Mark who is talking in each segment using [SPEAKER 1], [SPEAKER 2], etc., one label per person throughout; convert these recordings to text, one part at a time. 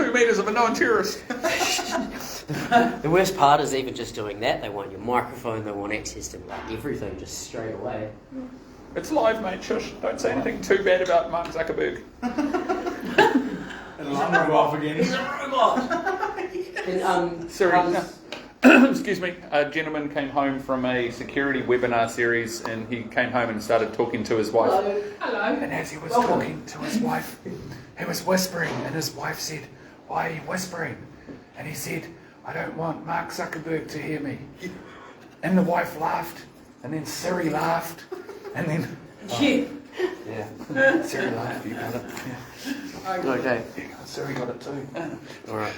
[SPEAKER 1] 2 metres of a known terrorist.
[SPEAKER 2] The worst part is even just doing that, they want your microphone, they want access to like everything just straight away.
[SPEAKER 1] It's live, mate. Shush. Don't say anything too bad about Mark Zuckerberg.
[SPEAKER 3] And alarm go off again.
[SPEAKER 2] He's a robot! And,
[SPEAKER 1] Sorry. Excuse me. A gentleman came home from a security webinar series, and he came home and started talking to his wife.
[SPEAKER 2] Hello.
[SPEAKER 4] Hello.
[SPEAKER 1] And as he was talking to his wife, he was whispering, and his wife said, "Why are you whispering?" And he said, "I don't want Mark Zuckerberg to hear me." And the wife laughed, and then Siri laughed, and then... Yeah. Siri laughed, you got it. Yeah.
[SPEAKER 2] Okay.
[SPEAKER 1] Yeah, Siri got it too.
[SPEAKER 2] Alright.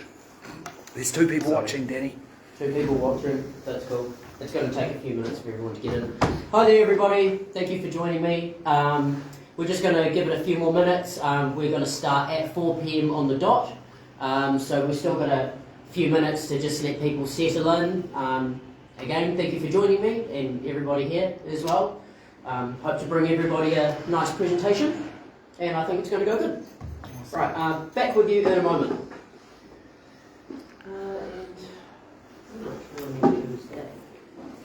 [SPEAKER 1] There's 2 people watching, Danny.
[SPEAKER 2] 2 people watching, that's cool. It's going to take a few minutes for everyone to get in. Hi there everybody, thank you for joining me. We're just going to give it a few more minutes. We're going to start at 4 PM on the dot. So we've still got a few minutes to just let people settle in. Again, thank you for joining me and everybody here as well. Hope to bring everybody a nice presentation, and I think it's going to go good. Right, back with you in a moment.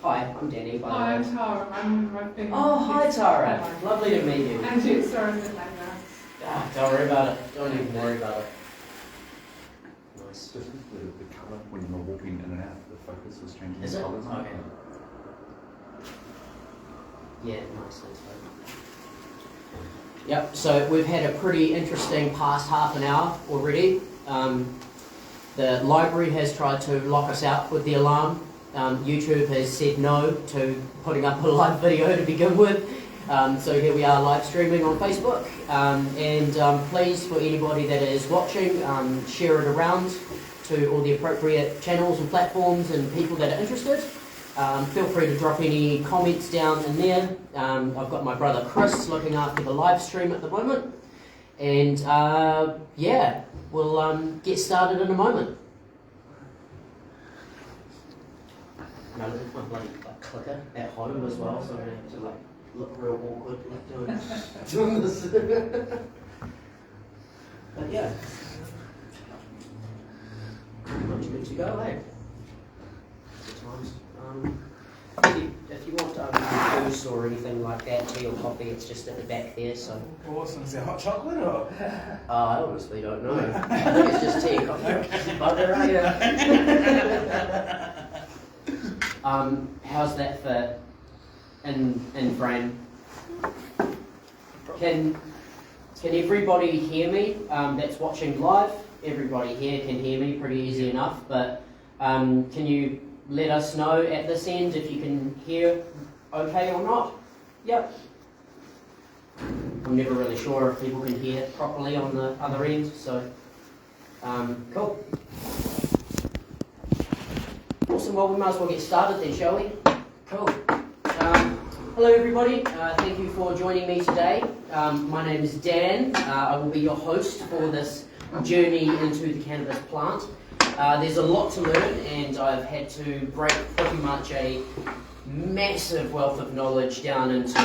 [SPEAKER 2] Hi, I'm Danny. By
[SPEAKER 4] Hi,
[SPEAKER 2] the way.
[SPEAKER 4] I'm Tara. I've been.
[SPEAKER 2] Oh, hi Tara. Lovely to meet you.
[SPEAKER 4] And you, sorry for that.
[SPEAKER 2] Ah, don't worry about it. Don't even worry about it. Nice.
[SPEAKER 1] Just the colour when you're walking in and out, the focus is changing.
[SPEAKER 2] Is it?
[SPEAKER 1] Colours.
[SPEAKER 2] Okay. Yeah, nice. Thanks, mate. Yep, so we've had a pretty interesting past half an hour already. The library has tried to lock us out with the alarm. YouTube has said no to putting up a live video to begin with. So here we are live streaming on Facebook. Please, for anybody that is watching, share it around to all the appropriate channels and platforms and people that are interested. Feel free to drop any comments down in there. I've got my brother Chris looking after the live stream at the moment. And yeah, we'll get started in a moment. No, look at my bloody clicker at home as well, so I'm going to have to look real awkward doing this. But yeah, pretty much good to go, eh? Good times. If you want juice or anything like that, tea or coffee, it's just at the back there. So.
[SPEAKER 3] Awesome. Is it hot chocolate or?
[SPEAKER 2] I honestly don't know. I think it's just tea and coffee. Bugger, yeah. How's that for in frame? Can everybody hear me that's watching live? Everybody here can hear me pretty easy enough, but can you let us know at this end if you can hear okay or not? Yep. I'm never really sure if people can hear properly on the other end, so cool. Awesome, well we might as well get started then, shall we? Cool. Hello everybody, thank you for joining me today. My name is Dan. I will be your host for this journey into the cannabis plant. There's a lot to learn, and I've had to break pretty much a massive wealth of knowledge down into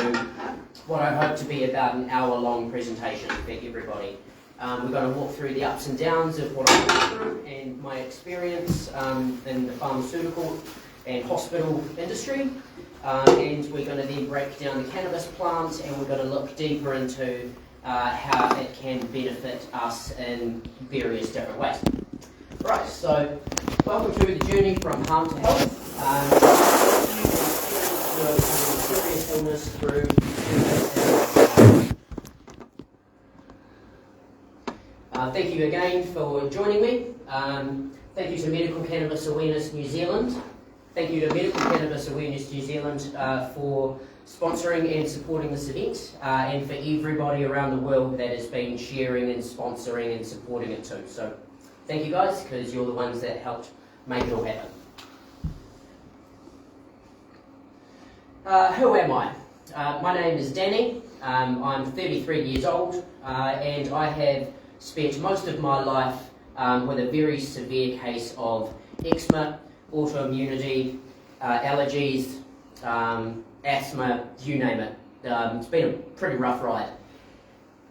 [SPEAKER 2] what I hope to be about an hour-long presentation for everybody. We're going to walk through the ups and downs of what I've been through and my experience in the pharmaceutical and hospital industry. And we're going to then break down the cannabis plant, and we're going to look deeper into how it can benefit us in various different ways. Right, so welcome to the journey from harm to health. Serious illness through thank you again for joining me. Thank you to Medical Cannabis Awareness New Zealand. Thank you to Medical Cannabis Awareness New Zealand for sponsoring and supporting this event, and for everybody around the world that has been sharing and sponsoring and supporting it too. So thank you guys, because you're the ones that helped make it all happen. Who am I? My name is Danny. I'm 33 years old, and I have spent most of my life with a very severe case of eczema, autoimmunity, allergies, asthma, you name it. It's been a pretty rough ride.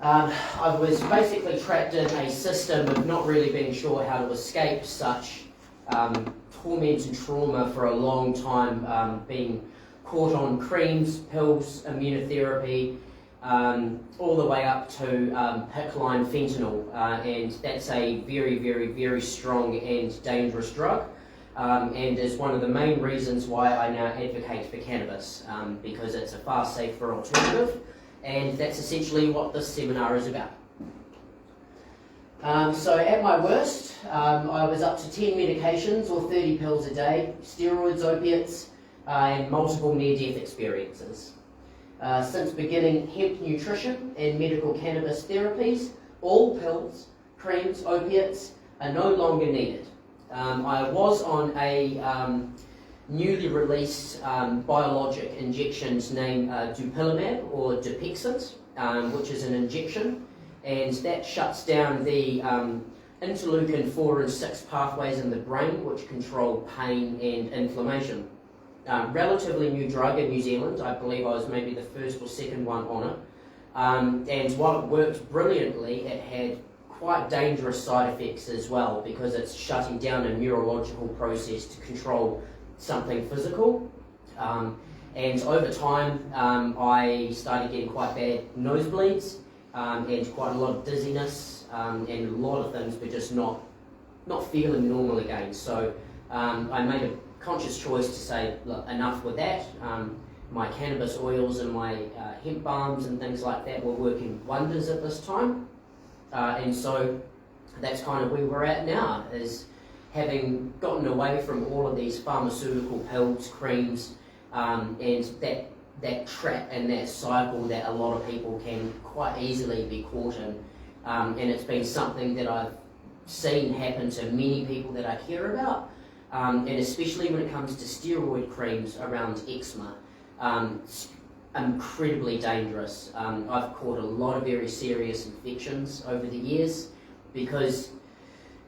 [SPEAKER 2] I was basically trapped in a system of not really being sure how to escape such torment and trauma for a long time, being caught on creams, pills, immunotherapy, all the way up to pick-line fentanyl, and that's a very, very, very strong and dangerous drug, and is one of the main reasons why I now advocate for cannabis, because it's a far safer alternative, and that's essentially what this seminar is about. So at my worst, I was up to 10 medications or 30 pills a day, steroids, opiates, and multiple near-death experiences. Since beginning hemp nutrition and medical cannabis therapies, all pills, creams, opiates are no longer needed. I was on a newly released biologic injections named dupilumab or Dupixent, which is an injection, and that shuts down the interleukin 4 and 6 pathways in the brain which control pain and inflammation. Relatively new drug in New Zealand. I believe I was maybe the first or second one on it. And while it worked brilliantly, it had quite dangerous side effects as well, because it's shutting down a neurological process to control something physical. And over time, I started getting quite bad nosebleeds and quite a lot of dizziness, and a lot of things were just not feeling normal again. So I made a conscious choice to say, look, enough with that. My cannabis oils and my hemp balms and things like that were working wonders at this time. And so that's kind of where we're at now, is having gotten away from all of these pharmaceutical pills, creams, and that trap and that cycle that a lot of people can quite easily be caught in. And it's been something that I've seen happen to many people that I care about. And especially when it comes to steroid creams around eczema, incredibly dangerous. I've caught a lot of very serious infections over the years because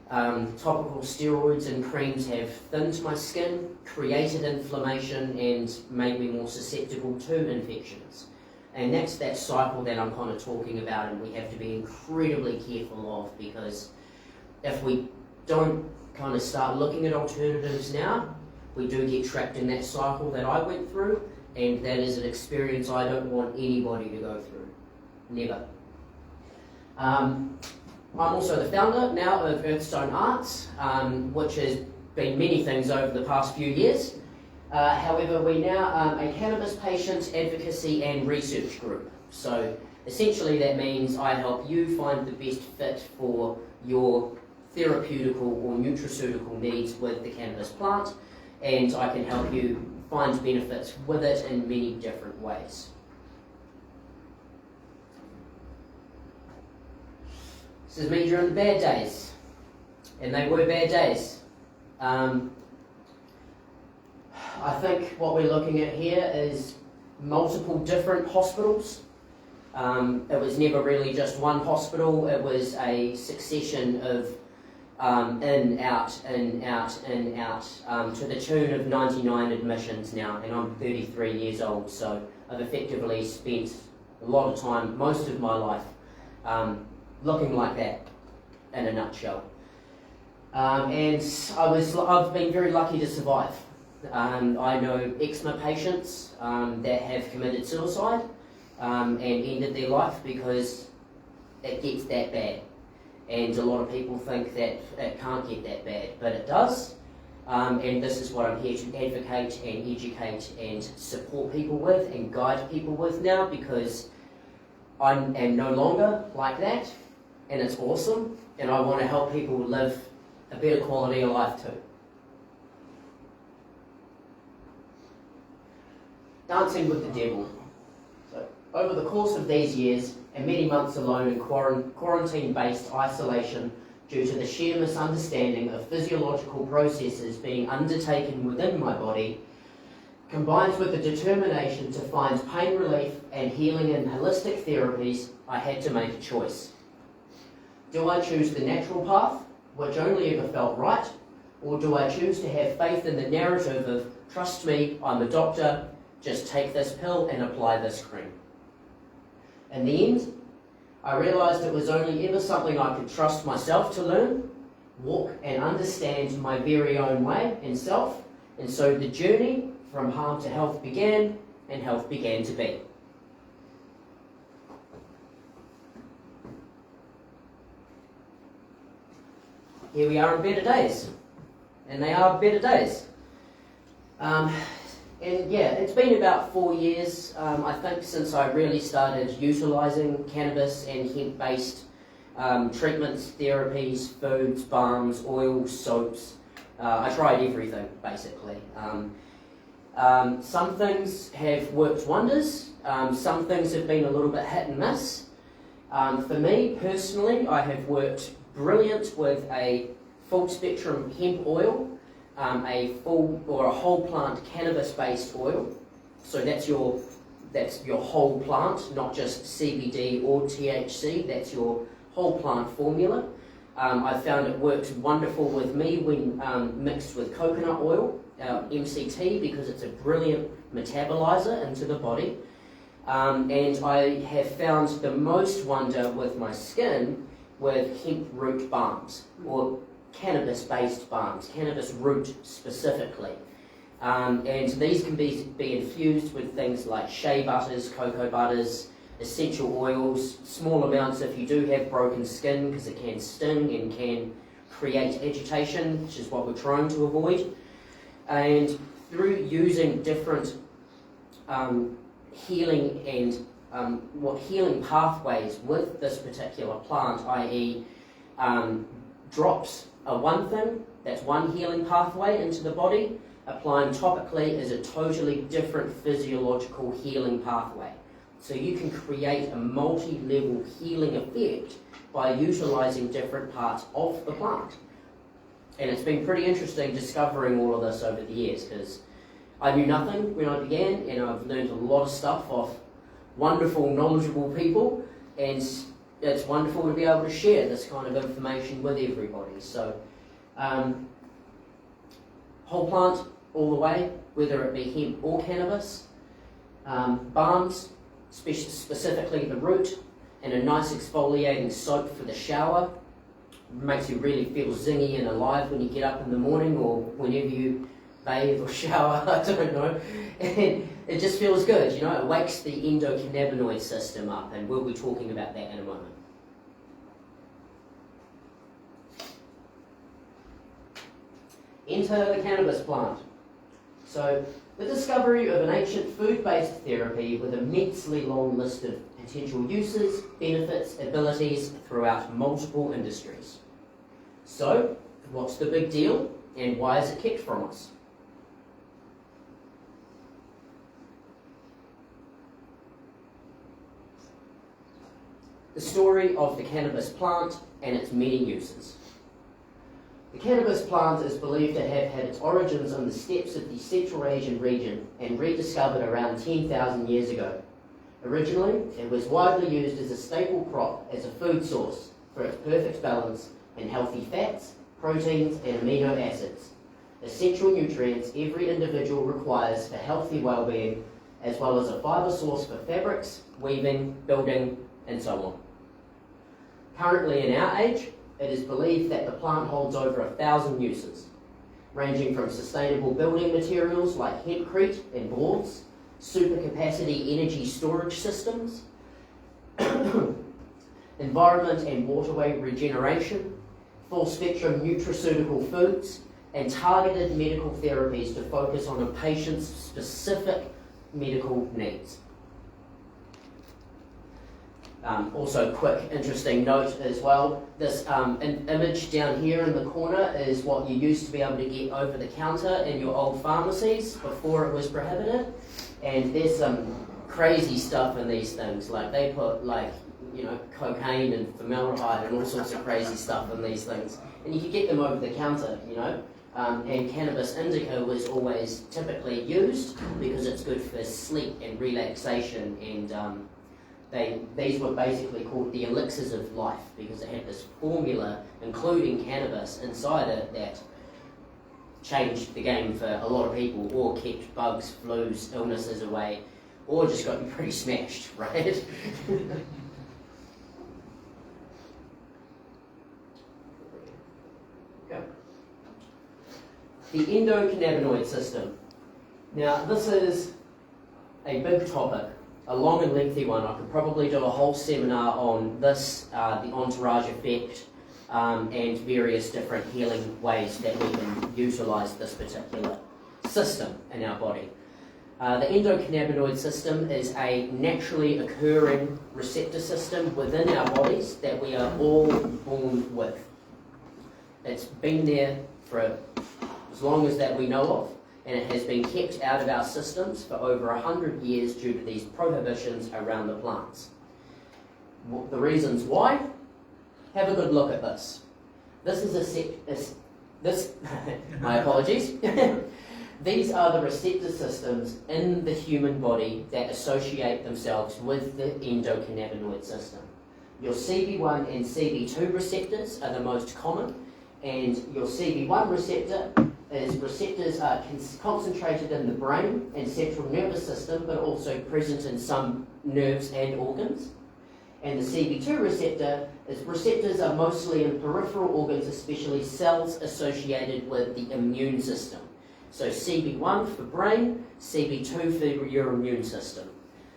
[SPEAKER 2] topical steroids and creams have thinned my skin, created inflammation, and made me more susceptible to infections. And that's that cycle that I'm kind of talking about, and we have to be incredibly careful of, because if we don't kind of start looking at alternatives now, we do get trapped in that cycle that I went through, and that is an experience I don't want anybody to go through. Never. I'm also the founder now of Earthstone Arts, which has been many things over the past few years. However, we now are a cannabis patient advocacy and research group. So essentially that means I help you find the best fit for your therapeutical or nutraceutical needs with the cannabis plant, and I can help you find benefits with it in many different ways. This is me during the bad days, and they were bad days. I think what we're looking at here is multiple different hospitals. It was never really just one hospital, it was a succession of in, out, to the tune of 99 admissions now, and I'm 33 years old, so I've effectively spent a lot of time, most of my life, looking like that, in a nutshell. And I've been very lucky to survive. I know eczema patients that have committed suicide and ended their life because it gets that bad. And a lot of people think that it can't get that bad, but it does. And this is what I'm here to advocate and educate and support people with and guide people with now, because I am no longer like that, and it's awesome, and I want to help people live a better quality of life too. Dancing with the devil. So, over the course of these years, and many months alone in quarantine-based isolation due to the sheer misunderstanding of physiological processes being undertaken within my body, combined with the determination to find pain relief and healing in holistic therapies, I had to make a choice. Do I choose the natural path, which only ever felt right, or do I choose to have faith in the narrative of, trust me, I'm a doctor, just take this pill and apply this cream? In the end, I realised it was only ever something I could trust myself to learn, walk and understand my very own way and self, and so the journey from harm to health began, and health began to be. Here we are in better days, and they are better days. And yeah, it's been about 4 years, I think, since I really started utilising cannabis and hemp-based treatments, therapies, foods, balms, oils, soaps. I tried everything, basically. Some things have worked wonders. Some things have been a little bit hit and miss. For me, personally, I have worked brilliant with a full spectrum hemp oil, a full or a whole plant cannabis based oil. So that's your whole plant, not just CBD or THC. That's your whole plant formula. I found it works wonderful with me when mixed with coconut oil, MCT, because it's a brilliant metabolizer into the body. And I have found the most wonder with my skin with hemp root balms, or cannabis-based balms, cannabis root specifically. And these can be infused with things like shea butters, cocoa butters, essential oils, small amounts if you do have broken skin, because it can sting and can create agitation, which is what we're trying to avoid. And through using different healing and healing pathways with this particular plant, i.e. drops are one thing, that's one healing pathway into the body. Applying topically is a totally different physiological healing pathway. So you can create a multi-level healing effect by utilising different parts of the plant. And it's been pretty interesting discovering all of this over the years, because I knew nothing when I began, and I've learned a lot of stuff off wonderful, knowledgeable people, and it's wonderful to be able to share this kind of information with everybody. So, whole plant all the way, whether it be hemp or cannabis, balms, specifically the root, and a nice exfoliating soap for the shower. Makes you really feel zingy and alive when you get up in the morning or whenever you bathe or shower, I don't know. And it just feels good, you know, it wakes the endocannabinoid system up, and we'll be talking about that in a moment. Enter the cannabis plant. So, the discovery of an ancient food-based therapy with an immensely long list of potential uses, benefits, abilities throughout multiple industries. So, what's the big deal, and why is it kept from us? The story of the cannabis plant and its many uses. The cannabis plant is believed to have had its origins on the steppes of the Central Asian region and rediscovered around 10,000 years ago. Originally, it was widely used as a staple crop as a food source for its perfect balance and healthy fats, proteins and amino acids, essential nutrients every individual requires for healthy well-being, as well as a fibre source for fabrics, weaving, building and so on. Currently in our age, it is believed that the plant holds over 1,000 uses, ranging from sustainable building materials like hempcrete and boards, supercapacity energy storage systems, environment and waterway regeneration, full-spectrum nutraceutical foods, and targeted medical therapies to focus on a patient's specific medical needs. Also, quick, interesting note as well, this image down here in the corner is what you used to be able to get over the counter in your old pharmacies before it was prohibited. And there's some crazy stuff in these things, like they put cocaine and formaldehyde and all sorts of crazy stuff in these things. And you could get them over the counter, and cannabis indica was always typically used because it's good for sleep and relaxation, and these were basically called the elixirs of life because it had this formula, including cannabis, inside it that changed the game for a lot of people, or kept bugs, flus, illnesses away, or just got you pretty smashed, right? the endocannabinoid system. Now, this is a big topic, a long and lengthy one. I could probably do a whole seminar on this, the entourage effect, and various different healing ways that we can utilise this particular system in our body. The endocannabinoid system is a naturally occurring receptor system within our bodies that we are all born with. It's been there for as long as that we know of, and it has been kept out of our systems for over 100 years due to these prohibitions around the plants. The reasons why? Have a good look at this. This is my apologies. These are the receptor systems in the human body that associate themselves with the endocannabinoid system. Your CB1 and CB2 receptors are the most common, and your CB1 receptors are concentrated in the brain and central nervous system, but also present in some nerves and organs. And the CB2 receptors are mostly in peripheral organs, especially cells associated with the immune system. So CB1 for brain, CB2 for your immune system.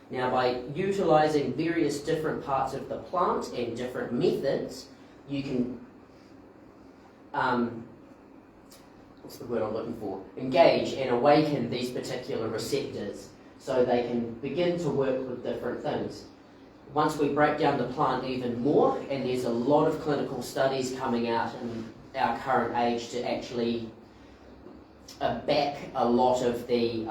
[SPEAKER 2] Now, by utilising various different parts of the plant and different methods, you can, what's the word I'm looking for? Engage and awaken these particular receptors so they can begin to work with different things. Once we break down the plant even more, and there's a lot of clinical studies coming out in our current age to actually back a lot of the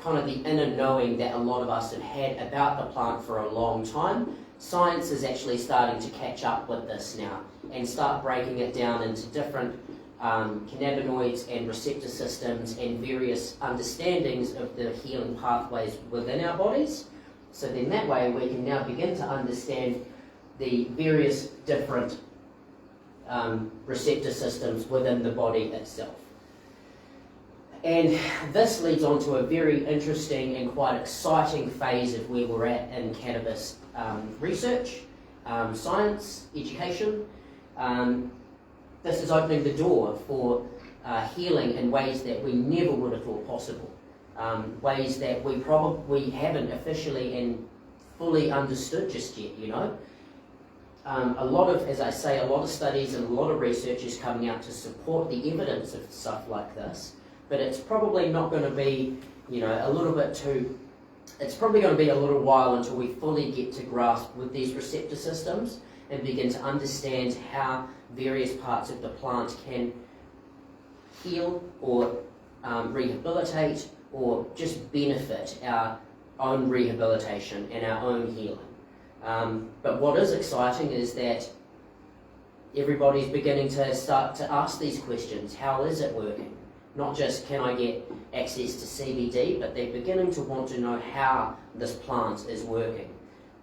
[SPEAKER 2] kind of the inner knowing that a lot of us have had about the plant for a long time. Science is actually starting to catch up with this now and start breaking it down into different cannabinoids and receptor systems and various understandings of the healing pathways within our bodies. So then that way we can now begin to understand the various different receptor systems within the body itself. And this leads on to a very interesting and quite exciting phase of where we're at in cannabis research, science, education. This is opening the door for healing in ways that we never would have thought possible. Ways that we probably haven't officially and fully understood just yet, you know. A lot of studies and a lot of research is coming out to support the evidence of stuff like this, but it's probably not going to be, you know, it's probably going to be a little while until we fully get to grasp with these receptor systems and begin to understand how various parts of the plant can heal or rehabilitate or just benefit our own rehabilitation and our own healing. But what is exciting is that everybody's beginning to start to ask these questions. How is it working? Not just can I get access to CBD, but they're beginning to want to know how this plant is working.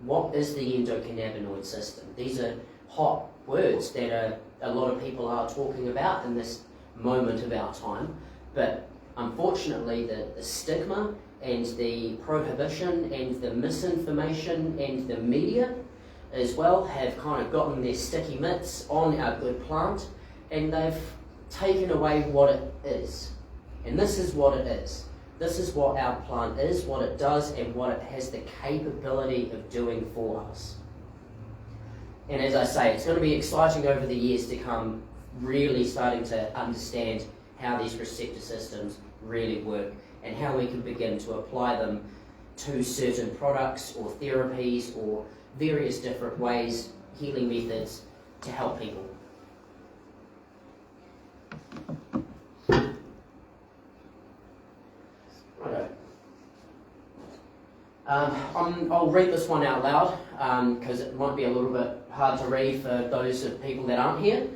[SPEAKER 2] What is the endocannabinoid system? These are hot words that a lot of people are talking about in this moment of our time, but unfortunately the stigma and the prohibition and the misinformation and the media as well have kind of gotten their sticky mitts on our good plant, and they've taken away what it is. And this is what it is. This is what our plant is, what it does, and what it has the capability of doing for us. And as I say, it's going to be exciting over the years to come, really starting to understand how these receptor systems really work and how we can begin to apply them to certain products or therapies or various different ways, healing methods to help people. Righto. I'll read this one out loud because it might be a little bit hard to read for those of people that aren't here.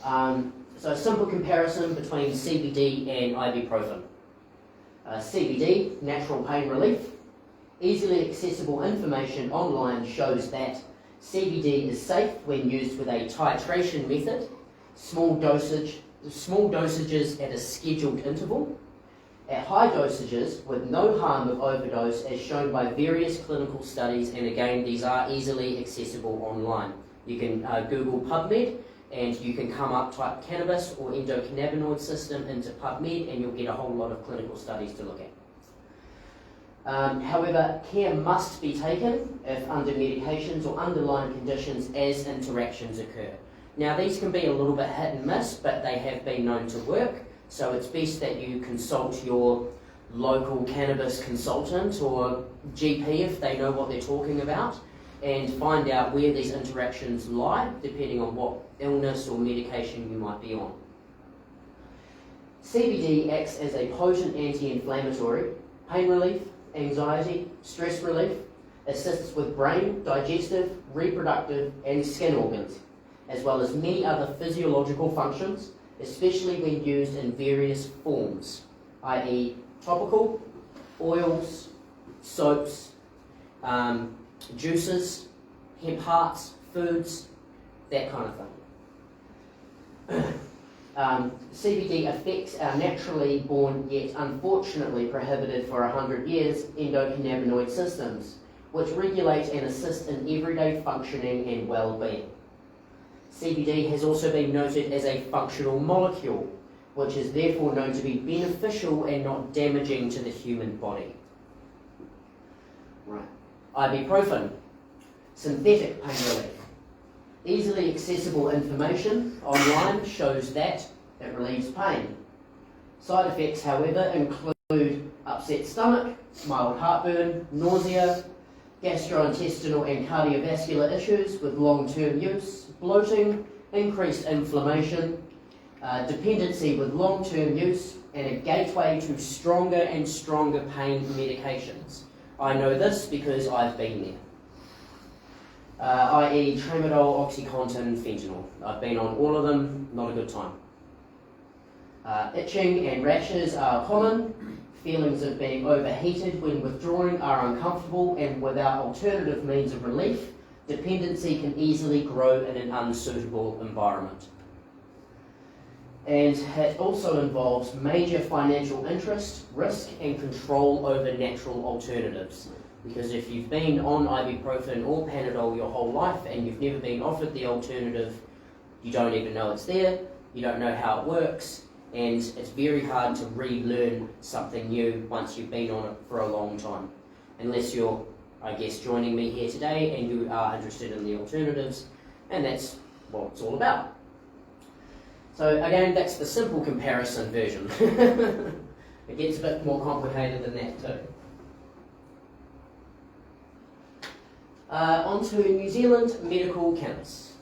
[SPEAKER 2] So a simple comparison between CBD and ibuprofen. CBD, natural pain relief. Easily accessible information online shows that CBD is safe when used with a titration method, small dosages at a scheduled interval, at high dosages with no harm of overdose as shown by various clinical studies, and again these are easily accessible online. You can Google PubMed and you can come up, type cannabis or endocannabinoid system into PubMed, and you'll get a whole lot of clinical studies to look at. However, care must be taken if under medications or underlying conditions as interactions occur. Now, these can be a little bit hit and miss, but they have been known to work, so it's best that you consult your local cannabis consultant or GP if they know what they're talking about, and find out where these interactions lie, depending on what illness or medication you might be on. CBD acts as a potent anti-inflammatory, pain relief, anxiety, stress relief, assists with brain, digestive, reproductive and skin organs, as well as many other physiological functions, especially when used in various forms, i.e. topical, oils, soaps, juices, hemp hearts, foods, that kind of thing. CBD affects our naturally born yet unfortunately prohibited for 100 years endocannabinoid systems, which regulate and assist in everyday functioning and well-being. CBD has also been noted as a functional molecule, which is therefore known to be beneficial and not damaging to the human body. Right. Ibuprofen, synthetic pain relief. Easily accessible information online shows that it relieves pain. Side effects, however, include upset stomach, mild heartburn, nausea, gastrointestinal and cardiovascular issues with long-term use, bloating, increased inflammation, dependency with long-term use, and a gateway to stronger and stronger pain medications. I know this because I've been there. I.e. tramadol, oxycontin, fentanyl. I've been on all of them, not a good time. Itching and rashes are common. Feelings of being overheated when withdrawing are uncomfortable, and without alternative means of relief, dependency can easily grow in an unsuitable environment. And it also involves major financial interest, risk and control over natural alternatives. Because if you've been on ibuprofen or Panadol your whole life and you've never been offered the alternative, you don't even know it's there, you don't know how it works, and it's very hard to relearn something new once you've been on it for a long time. Unless you're, I guess, joining me here today and you are interested in the alternatives, and that's what it's all about. So again, that's the simple comparison version. It gets a bit more complicated than that too. On to New Zealand medical cannabis.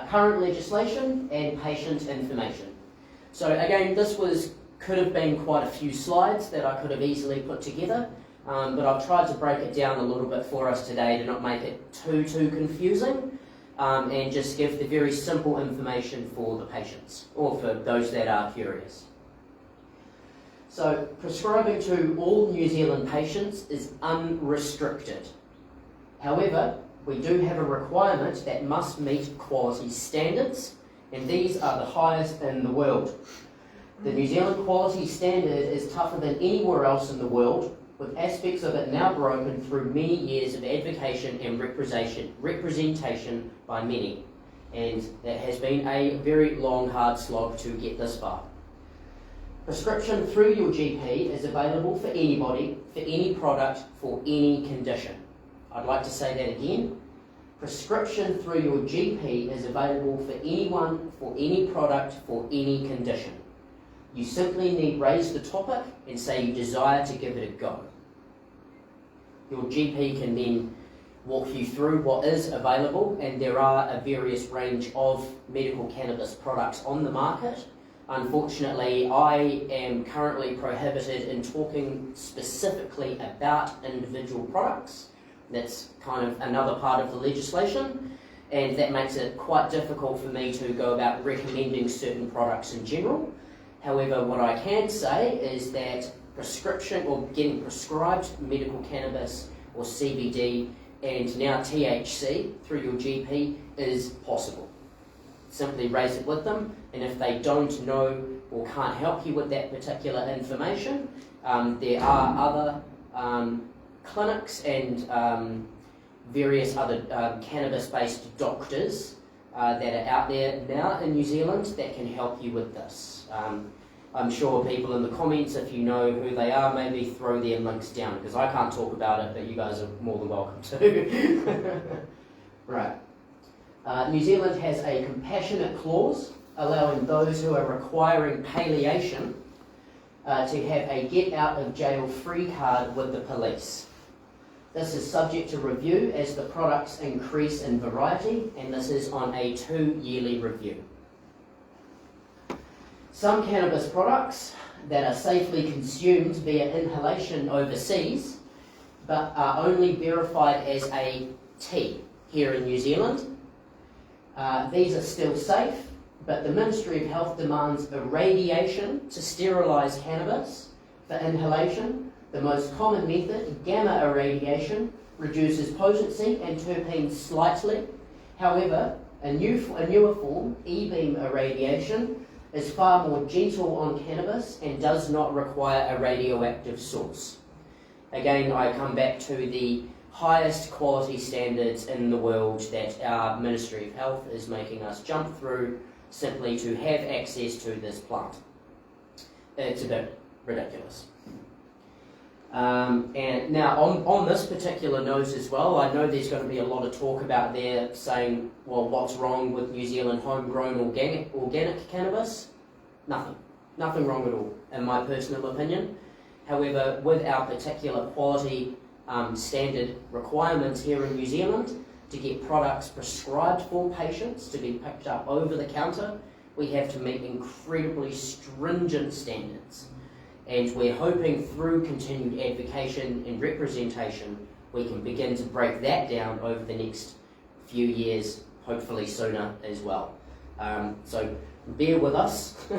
[SPEAKER 2] Current legislation and patient information. So again, this could have been quite a few slides that I could have easily put together, but I've tried to break it down a little bit for us today to not make it too confusing, and just give the very simple information for the patients, or for those that are curious. So prescribing to all New Zealand patients is unrestricted. However, we do have a requirement that must meet quality standards, and these are the highest in the world. The New Zealand quality standard is tougher than anywhere else in the world, with aspects of it now broken through many years of advocacy and representation by many. And that has been a very long, hard slog to get this far. Prescription through your GP is available for anybody, for any product, for any condition. I'd like to say that again. Prescription through your GP is available for anyone, for any product, for any condition. You simply need raise the topic and say you desire to give it a go. Your GP can then walk you through what is available, and there are a various range of medical cannabis products on the market. Unfortunately, I am currently prohibited in talking specifically about individual products. That's kind of another part of the legislation, and that makes it quite difficult for me to go about recommending certain products in general. However, what I can say is that prescription or getting prescribed medical cannabis or CBD and now THC through your GP is possible. Simply raise it with them, and if they don't know or can't help you with that particular information, there are other clinics and various other cannabis-based doctors that are out there now in New Zealand that can help you with this. I'm sure people in the comments, if you know who they are, maybe throw their links down, because I can't talk about it, but you guys are more than welcome to. Right. New Zealand has a compassionate clause allowing those who are requiring palliation to have a get out of jail free card with the police. This is subject to review as the products increase in variety, and this is on a 2-yearly review. Some cannabis products that are safely consumed via inhalation overseas, but are only verified as a T here in New Zealand. These are still safe, but the Ministry of Health demands irradiation to sterilise cannabis for inhalation. The most common method, gamma irradiation, reduces potency and terpenes slightly. However, a newer form, E-beam irradiation, is far more gentle on cannabis and does not require a radioactive source. Again, I come back to the highest quality standards in the world that our Ministry of Health is making us jump through simply to have access to this plant. It's a bit ridiculous. And now on this particular note as well, I know there's going to be a lot of talk about there saying, well, what's wrong with New Zealand homegrown organic cannabis? Nothing wrong at all, in my personal opinion. However, with our particular quality standard requirements here in New Zealand to get products prescribed for patients to be picked up over the counter, we have to meet incredibly stringent standards. And we're hoping through continued advocacy and representation, we can begin to break that down over the next few years, hopefully sooner as well. So bear with us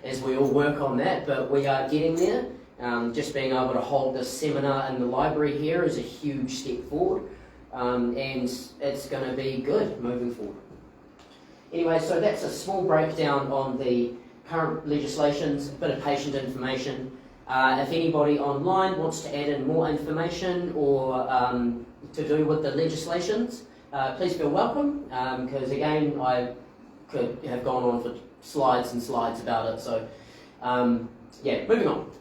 [SPEAKER 2] as we all work on that, but we are getting there. Just being able to hold this seminar in the library here is a huge step forward, and it's going to be good moving forward. Anyway, so that's a small breakdown on the current legislations, a bit of patient information. If anybody online wants to add in more information or to do with the legislations, please feel welcome, because again, I could have gone on for slides and slides about it. So yeah, moving on.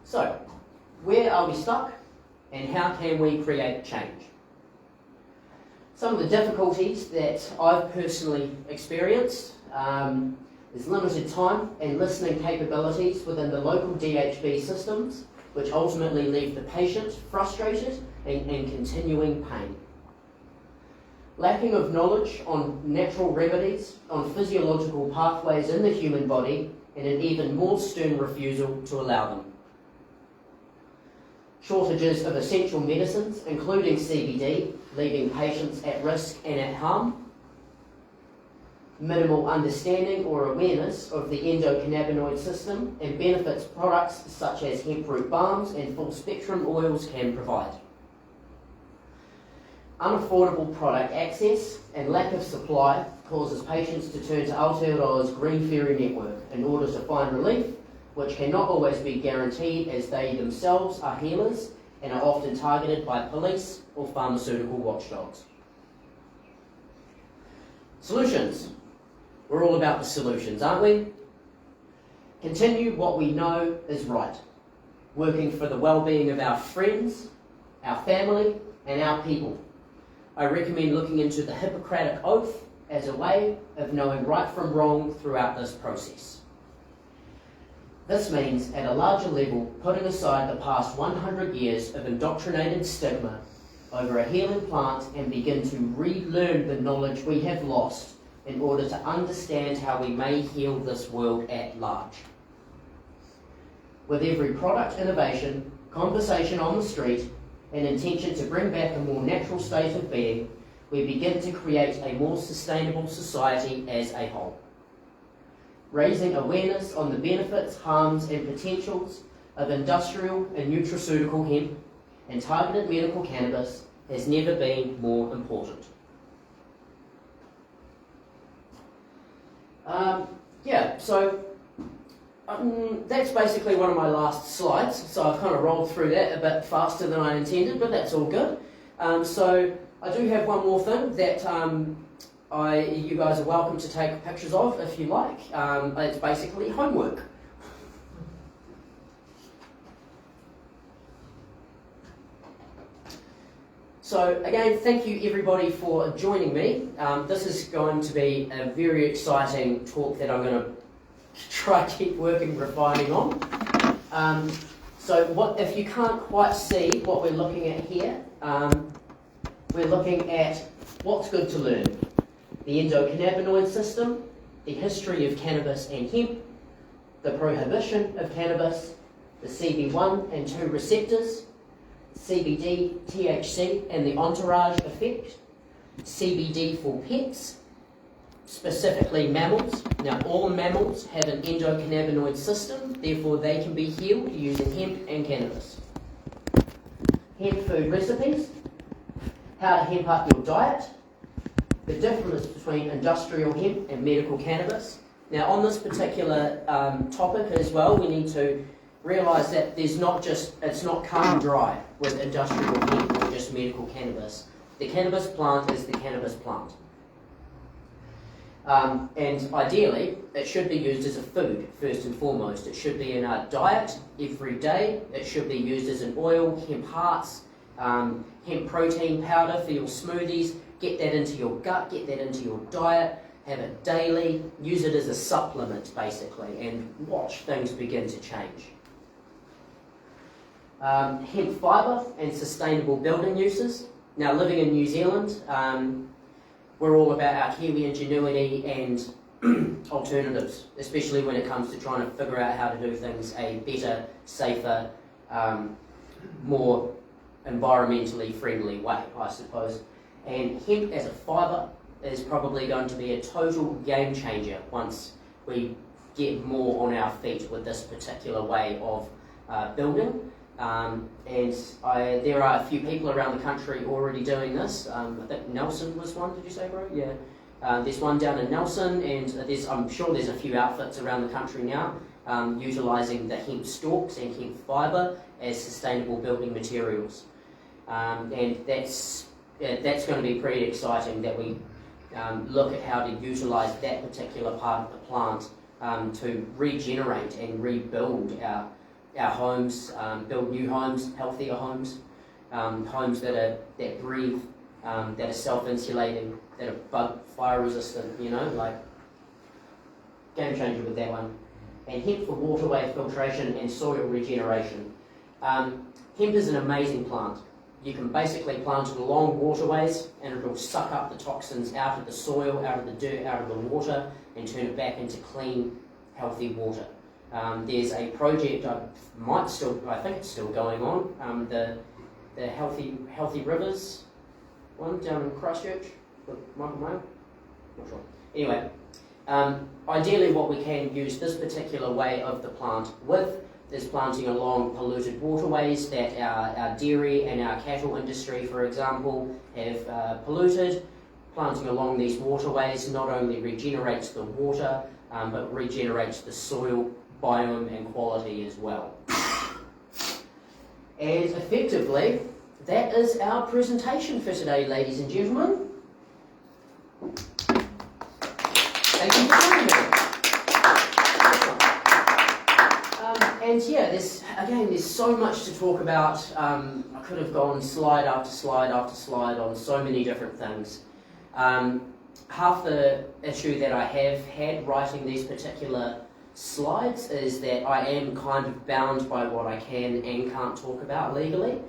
[SPEAKER 2] So, where are we stuck and how can we create change? Some of the difficulties that I've personally experienced is limited time and listening capabilities within the local DHB systems, which ultimately leave the patient frustrated and continuing pain. Lacking of knowledge on natural remedies, on physiological pathways in the human body, and an even more stern refusal to allow them. Shortages of essential medicines, including CBD, leaving patients at risk and at harm. Minimal understanding or awareness of the endocannabinoid system and benefits products such as hemp root balms and full spectrum oils can provide. Unaffordable product access and lack of supply causes patients to turn to Aotearoa's Green Ferry network in order to find relief, which cannot always be guaranteed as they themselves are healers and are often targeted by police or pharmaceutical watchdogs. Solutions. We're all about the solutions, aren't we? Continue what we know is right, working for the well-being of our friends, our family, and our people. I recommend looking into the Hippocratic Oath as a way of knowing right from wrong throughout this process. This means, at a larger level, putting aside the past 100 years of indoctrinated stigma over a healing plant and begin to relearn the knowledge we have lost in order to understand how we may heal this world at large. With every product innovation, conversation on the street, and intention to bring back a more natural state of being, we begin to create a more sustainable society as a whole. Raising awareness on the benefits, harms, and potentials of industrial and nutraceutical hemp and targeted medical cannabis has never been more important. So That's basically one of my last slides, so I've kind of rolled through that a bit faster than I intended, but that's all good. So I do have one more thing that you guys are welcome to take pictures of if you like. It's basically homework. So again, thank you everybody for joining me. This is going to be a very exciting talk that I'm going to try to keep working, refining on. So what if you can't quite see what we're looking at here, we're looking at what's good to learn. The endocannabinoid system, the history of cannabis and hemp, the prohibition of cannabis, the CB1 and 2 receptors, CBD, THC and the entourage effect, CBD for pets, specifically mammals. Now all mammals have an endocannabinoid system, therefore they can be healed using hemp and cannabis. Hemp food recipes, how to hemp up your diet, the difference between industrial hemp and medical cannabis. Now on this particular topic as well, we need to realise that it's not cut and dry with industrial hemp or just medical cannabis. The cannabis plant is the cannabis plant. And ideally, it should be used as a food, first and foremost. It should be in our diet every day. It should be used as an oil, hemp hearts, hemp protein powder for your smoothies. Get that into your gut, get that into your diet, have it daily, use it as a supplement basically, and watch things begin to change. Hemp fibre and sustainable building uses. Now living in New Zealand, we're all about our Kiwi ingenuity and alternatives, especially when it comes to trying to figure out how to do things a better, safer, more environmentally friendly way, I suppose. And hemp as a fibre is probably going to be a total game changer once we get more on our feet with this particular way of building. There are a few people around the country already doing this. I think Nelson was one, did you say, bro? Yeah. There's one down in Nelson, and I'm sure there's a few outfits around the country now utilising the hemp stalks and hemp fibre as sustainable building materials. And that's going to be pretty exciting that we look at how to utilise that particular part of the plant to regenerate and rebuild our homes, build new homes, healthier homes, homes that breathe, that are self-insulating, that are bug fire resistant, like game changer with that one. And hemp for waterway filtration and soil regeneration. Hemp is an amazing plant. You can basically plant it along waterways and it will suck up the toxins out of the soil, out of the dirt, out of the water, and turn it back into clean, healthy water. There's a project, I think it's still going on, the Healthy Rivers one down in Christchurch with Michael Mayo, not sure. Anyway, ideally what we can use this particular way of the plant with is planting along polluted waterways that our dairy and our cattle industry, for example, have polluted. Planting along these waterways not only regenerates the water, but regenerates the soil biome and quality as well. And effectively, that is our presentation for today, ladies and gentlemen. Thank you for joining me. And yeah, there's so much to talk about. I could have gone slide after slide after slide on so many different things. Half the issue that I have had writing these particular slides is that I am kind of bound by what I can and can't talk about legally.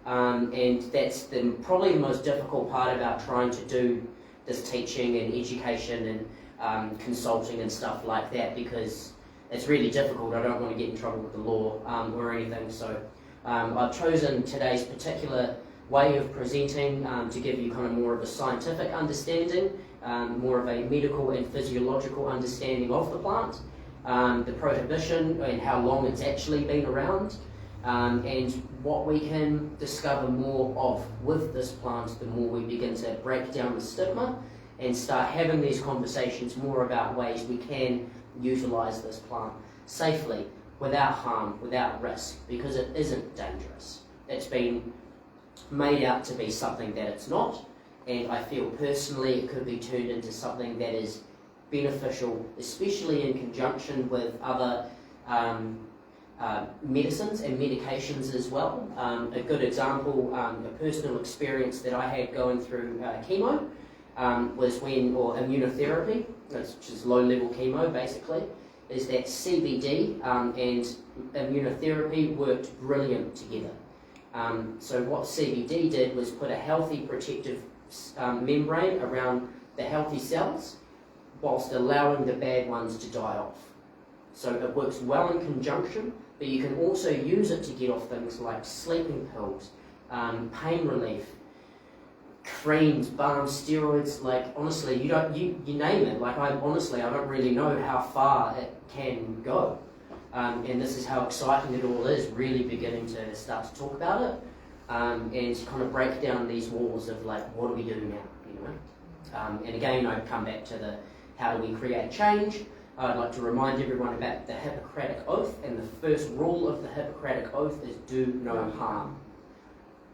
[SPEAKER 2] And that's probably the most difficult part about trying to do this teaching and education and consulting and stuff like that, because it's really difficult. I don't want to get in trouble with the law or anything. So I've chosen today's particular way of presenting to give you kind of more of a scientific understanding, more of a medical and physiological understanding of the plant, the prohibition and how long it's actually been around, and what we can discover more of with this plant the more we begin to break down the stigma and start having these conversations more about ways we can utilise this plant. safely, without harm, without risk, because it isn't dangerous. It's been made out to be something that it's not, and I feel personally it could be turned into something that is beneficial, especially in conjunction with other medicines and medications as well. A good example, a personal experience that I had going through chemo was or immunotherapy, which is low-level chemo basically, is that CBD and immunotherapy worked brilliant together. So what CBD did was put a healthy protective membrane around the healthy cells whilst allowing the bad ones to die off. So it works well in conjunction, but you can also use it to get off things like sleeping pills, pain relief, creams, balms, steroids. Like honestly, you name it. Like I don't really know how far it can go, and this is how exciting it all is. Really beginning to start to talk about it, and kind of break down these walls of like, what do we do now? You know, and again, I come back to the how do we create change. I'd like to remind everyone about the Hippocratic Oath, and the first rule of the Hippocratic Oath is do no harm.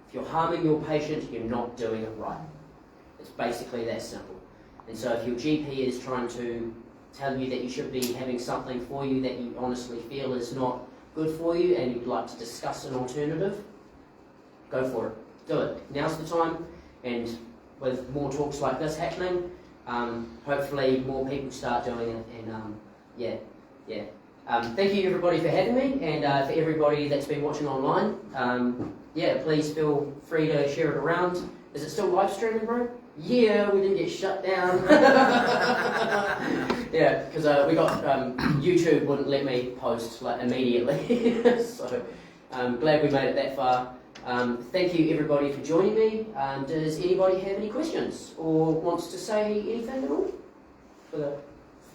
[SPEAKER 2] If you're harming your patient, you're not doing it right. It's basically that simple. And so if your GP is trying to tell you that you should be having something for you that you honestly feel is not good for you and you'd like to discuss an alternative, go for it. Do it. Now's the time, and with more talks like this happening, hopefully more people start doing it, and thank you everybody for having me, and for everybody that's been watching online, please feel free to share it around. Is it still live streaming, bro? Yeah, we didn't get shut down. Yeah, because we got YouTube wouldn't let me post like immediately, so I'm glad we made it that far. Thank you everybody for joining me. Does anybody have any questions or wants to say anything at all? For the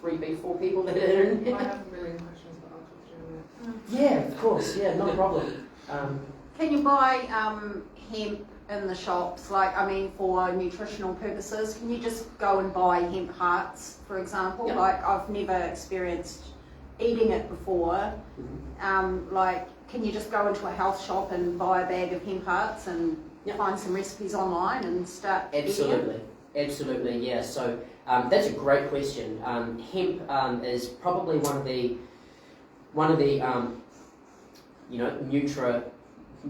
[SPEAKER 2] 4 people that are in here?
[SPEAKER 4] I have a million questions, but I'll talk to you in a minute.
[SPEAKER 2] Yeah, of course, yeah, not a problem.
[SPEAKER 5] Can you buy hemp in the shops, like, I mean, for nutritional purposes? Can you just go and buy hemp hearts, for example?
[SPEAKER 2] Yep.
[SPEAKER 5] Like, I've never experienced eating it before. Like, can you just go into a health shop and buy a bag of hemp hearts and
[SPEAKER 2] Yep.
[SPEAKER 5] find some recipes online and start eating it?
[SPEAKER 2] Absolutely, yeah. So that's a great question. Hemp is probably one of the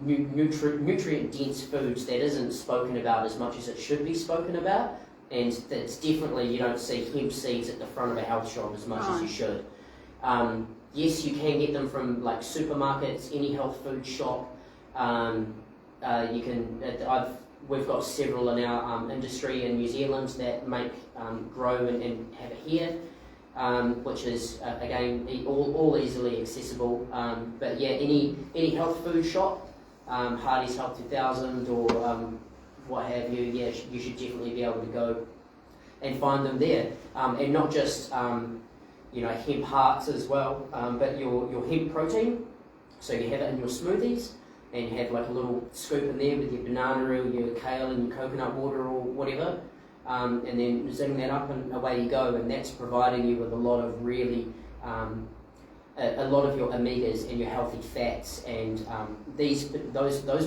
[SPEAKER 2] nutrient dense foods that isn't spoken about as much as it should be spoken about, and that's definitely, you don't see hemp seeds at the front of a health shop as much as you should. Yes, you can get them from like supermarkets, any health food shop. We've got several in our industry in New Zealand that make, grow and have it here, which is again all easily accessible. But yeah, any health food shop, Hardy's Health 2000 or what have you, yeah, you should definitely be able to go and find them there, and not just hemp hearts as well, but your hemp protein. So you have it in your smoothies, and you have like a little scoop in there with your banana or your kale and your coconut water or whatever, and then zing that up and away you go, and that's providing you with a lot of really, a lot of your omegas and your healthy fats, and those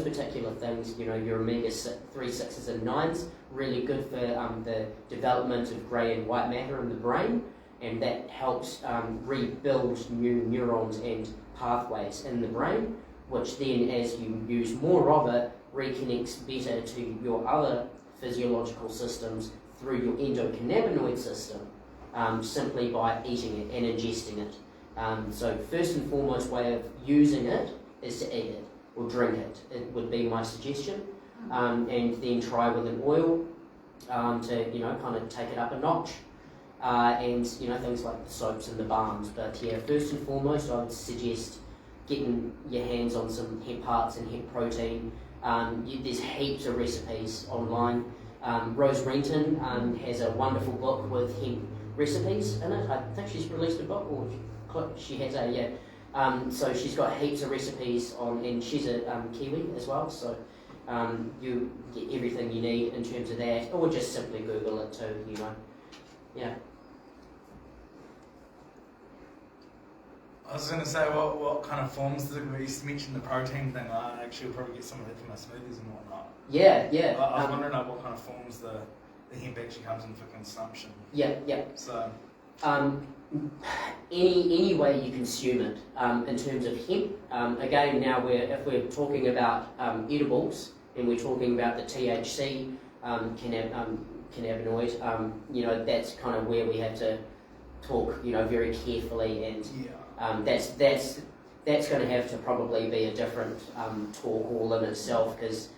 [SPEAKER 2] particular things, your omega 3, 6s and 9s, really good for the development of grey and white matter in the brain, and that helps rebuild new neurons and pathways in the brain, which then, as you use more of it, reconnects better to your other physiological systems through your endocannabinoid system, simply by eating it and ingesting it. So first and foremost way of using it is to eat it or drink it. It would be my suggestion, and then try with an oil to kind of take it up a notch, and things like the soaps and the balms. But yeah, first and foremost, I would suggest getting your hands on some hemp hearts and hemp protein. There's heaps of recipes online. Rose Renton has a wonderful book with hemp recipes in it. I think she's released a book, or she has so she's got heaps of recipes on, and she's a Kiwi as well, so you get everything you need in terms of that, or just simply Google it too, yeah.
[SPEAKER 3] I was going to say, what kind of forms does it? You used to mention the protein thing. I actually will probably get some of that for my smoothies and whatnot.
[SPEAKER 2] Yeah.
[SPEAKER 3] I was wondering what kind of forms the hemp actually comes in for consumption.
[SPEAKER 2] Yeah.
[SPEAKER 3] So.
[SPEAKER 2] Any way you consume it. In terms of hemp, again, now if we're talking about edibles and we're talking about the THC cannabinoid, that's kind of where we have to talk, very carefully, and that's going to have to probably be a different talk all in itself, because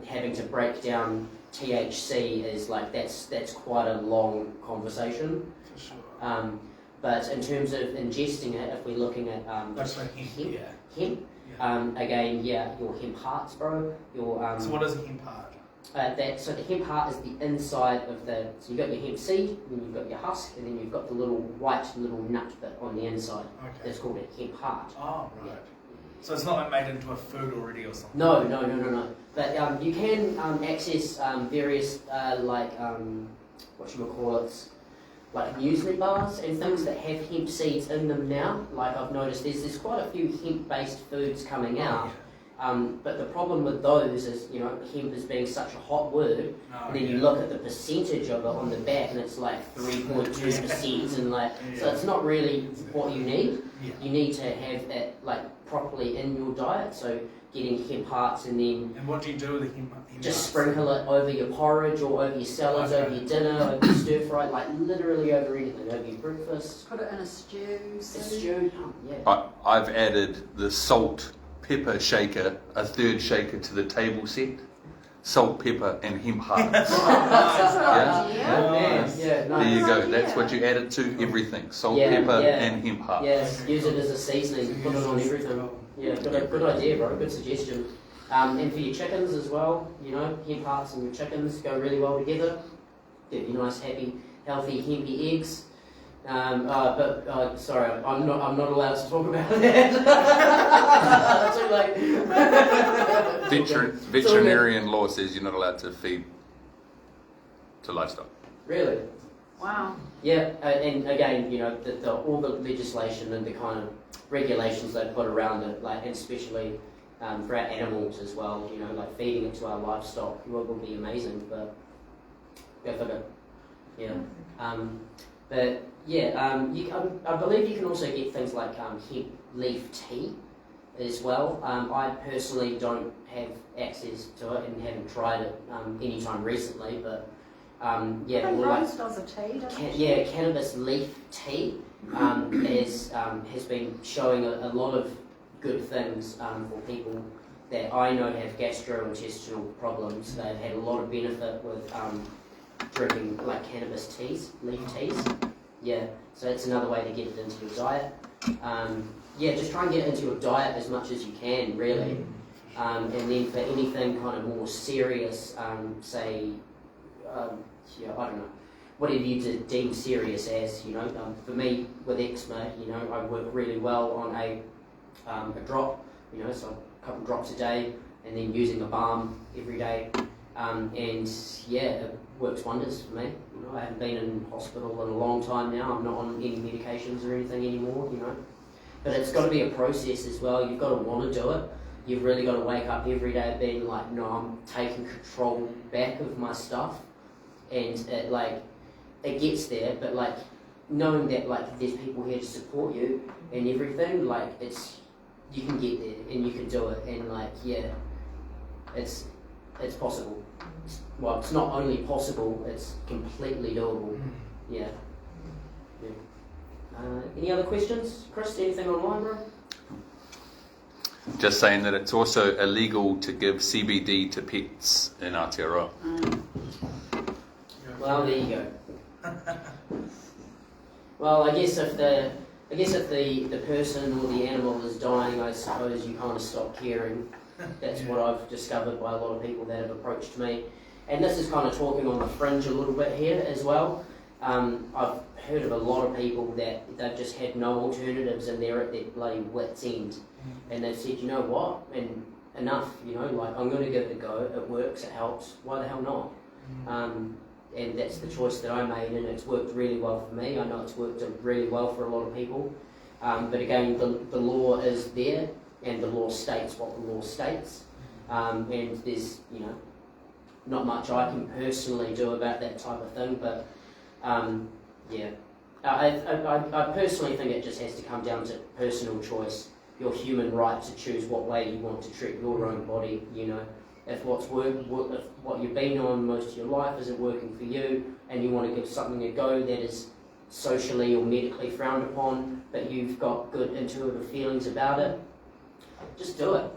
[SPEAKER 2] having to break down THC is like that's quite a long conversation.
[SPEAKER 3] For sure.
[SPEAKER 2] But in terms of ingesting it, if we're looking at
[SPEAKER 3] That's like hemp.
[SPEAKER 2] hemp, again, your hemp hearts, bro.
[SPEAKER 3] So what is a hemp heart?
[SPEAKER 2] So the hemp heart is the inside of the. So you've got your hemp seed, then you've got your husk, and then you've got the little white nut bit on the inside.
[SPEAKER 3] Okay.
[SPEAKER 2] That's called a hemp heart.
[SPEAKER 3] Oh, right.
[SPEAKER 2] Yeah.
[SPEAKER 3] So it's not like made into a food already or something?
[SPEAKER 2] No. But you can access various like muesli bars and things that have hemp seeds in them now. Like I've noticed there's quite a few hemp-based foods coming out. But the problem with those is, hemp as being such a hot word, and then you look at the percentage of it on the back and it's like 3.2% and so it's not really what you need.
[SPEAKER 3] Yeah.
[SPEAKER 2] You need to have it properly in your diet, so getting hemp hearts and then
[SPEAKER 3] And what do you do with the hemp
[SPEAKER 2] just
[SPEAKER 3] hearts?
[SPEAKER 2] sprinkle it over your porridge or over your salads,
[SPEAKER 3] Okay.
[SPEAKER 2] over your dinner, over your stir fry, literally over anything, over your breakfast.
[SPEAKER 5] Put it in a stew.
[SPEAKER 2] A
[SPEAKER 5] soup.
[SPEAKER 2] stew, yeah.
[SPEAKER 1] I've added the salt pepper shaker, a third shaker to the table set. Salt, pepper, and hemp hearts.
[SPEAKER 5] That's a
[SPEAKER 1] Yeah.
[SPEAKER 5] good idea.
[SPEAKER 2] Oh, man.
[SPEAKER 3] Nice.
[SPEAKER 2] Yeah, nice.
[SPEAKER 1] There you go.
[SPEAKER 5] Nice
[SPEAKER 1] That's
[SPEAKER 5] idea.
[SPEAKER 1] what you added to everything. Salt,
[SPEAKER 2] Yeah,
[SPEAKER 1] pepper,
[SPEAKER 2] yeah.
[SPEAKER 1] and hemp hearts.
[SPEAKER 2] Yes, use it as a seasoning, put it on everything. Yeah, good idea, bro. Good suggestion. And for your chickens as well, hemp hearts and your chickens go really well together. Get you nice, happy, healthy, hempy eggs. Sorry, I'm not allowed to talk about that. Too late.
[SPEAKER 1] Veterinarian law says you're not allowed to feed to livestock.
[SPEAKER 2] Really?
[SPEAKER 5] Wow.
[SPEAKER 2] Yeah, and again, all the legislation and the kind of regulations they put around it, and especially for our animals as well, feeding it to our livestock will be amazing, but go figure. Yeah. I believe you can also get things like hemp leaf tea as well. I personally don't have access to it and haven't tried it anytime recently, but
[SPEAKER 5] I think Rose does a tea, doesn't she?
[SPEAKER 2] cannabis leaf tea has been showing a lot of good things for people that I know have gastrointestinal problems. They've had a lot of benefit with drinking cannabis teas, leaf teas. Yeah, so that's another way to get it into your diet. Just try and get it into your diet as much as you can, really. And then for anything kind of more serious, I don't know, whatever you deem serious as, for me with eczema, I work really well on a drop, so a couple drops a day, and then using a balm every day, it works wonders for me. I haven't been in hospital in a long time now. I'm not on any medications or anything anymore, But it's got to be a process as well. You've got to want to do it. You've really got to wake up every day being like, no, I'm taking control back of my stuff. And it gets there, but knowing that there's people here to support you and everything, you can get there and you can do it, and it's possible. Well, it's not only possible, it's completely doable. Yeah. Any other questions? Chris, anything online, bro?
[SPEAKER 1] Just saying that it's also illegal to give CBD to pets in Aotearoa.
[SPEAKER 2] Well, there you go. Well, I guess if the person or the animal is dying, I suppose you kind of stop caring. That's what I've discovered by a lot of people that have approached me. And this is kind of talking on the fringe a little bit here as well. I've heard of a lot of people that they've just had no alternatives and they're at their bloody wit's end. And they've said, you know what, and enough, I'm going to give it a go. It works, it helps. Why the hell not? And that's the choice that I made, and it's worked really well for me. I know it's worked really well for a lot of people. But again, the law is there, and the law states what the law states. And there's, not much I can personally do about that type of thing, but yeah. I personally think it just has to come down to personal choice, your human right to choose what way you want to treat your own body, If what you've been on most of your life isn't working for you, and you want to give something a go that is socially or medically frowned upon, but you've got good intuitive feelings about it, just do it,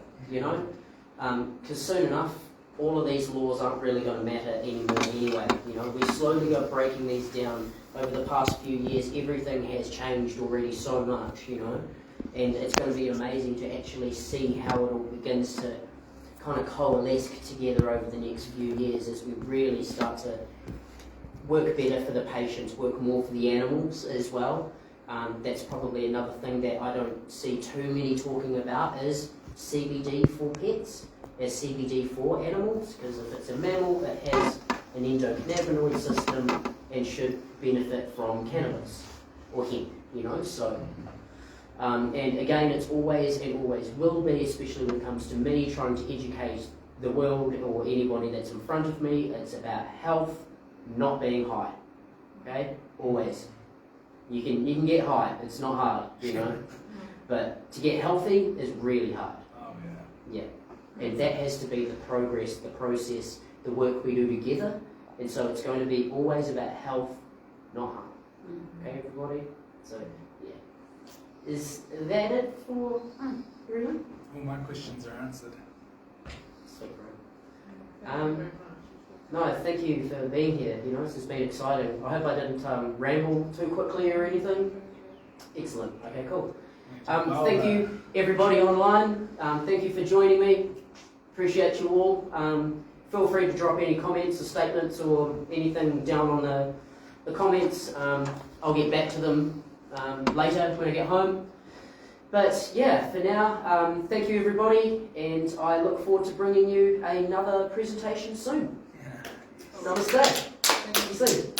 [SPEAKER 2] Because soon enough, all of these laws aren't really going to matter anymore anyway. We slowly are breaking these down. Over the past few years, everything has changed already so much, and it's going to be amazing to actually see how it all begins to kind of coalesce together over the next few years as we really start to work better for the patients, work more for the animals as well. That's probably another thing that I don't see too many talking about is CBD for pets, as CBD for animals, because if it's a mammal, it has an endocannabinoid system and should benefit from cannabis or hemp, so. And again, it's always and always will be, especially when it comes to me trying to educate the world or anybody that's in front of me, it's about health, not being high, okay? Always. You can get high, it's not hard, but to get healthy is really hard.
[SPEAKER 3] Oh,
[SPEAKER 2] yeah. And that has to be the progress, the process, the work we do together. And so it's going to be always about health, not harm. Okay, everybody? So, yeah. Is that it for everyone?
[SPEAKER 3] All my questions are answered.
[SPEAKER 2] Sweet, bro. No, thank you for being here. This has been exciting. I hope I didn't ramble too quickly or anything. Excellent. Okay, cool. Thank you, everybody online. Thank you for joining me. Appreciate you all. Feel free to drop any comments or statements or anything down on the comments. I'll get back to them later when I get home. But yeah, for now, thank you everybody, and I look forward to bringing you another presentation soon.
[SPEAKER 3] Yeah.
[SPEAKER 2] Namaste. See you soon.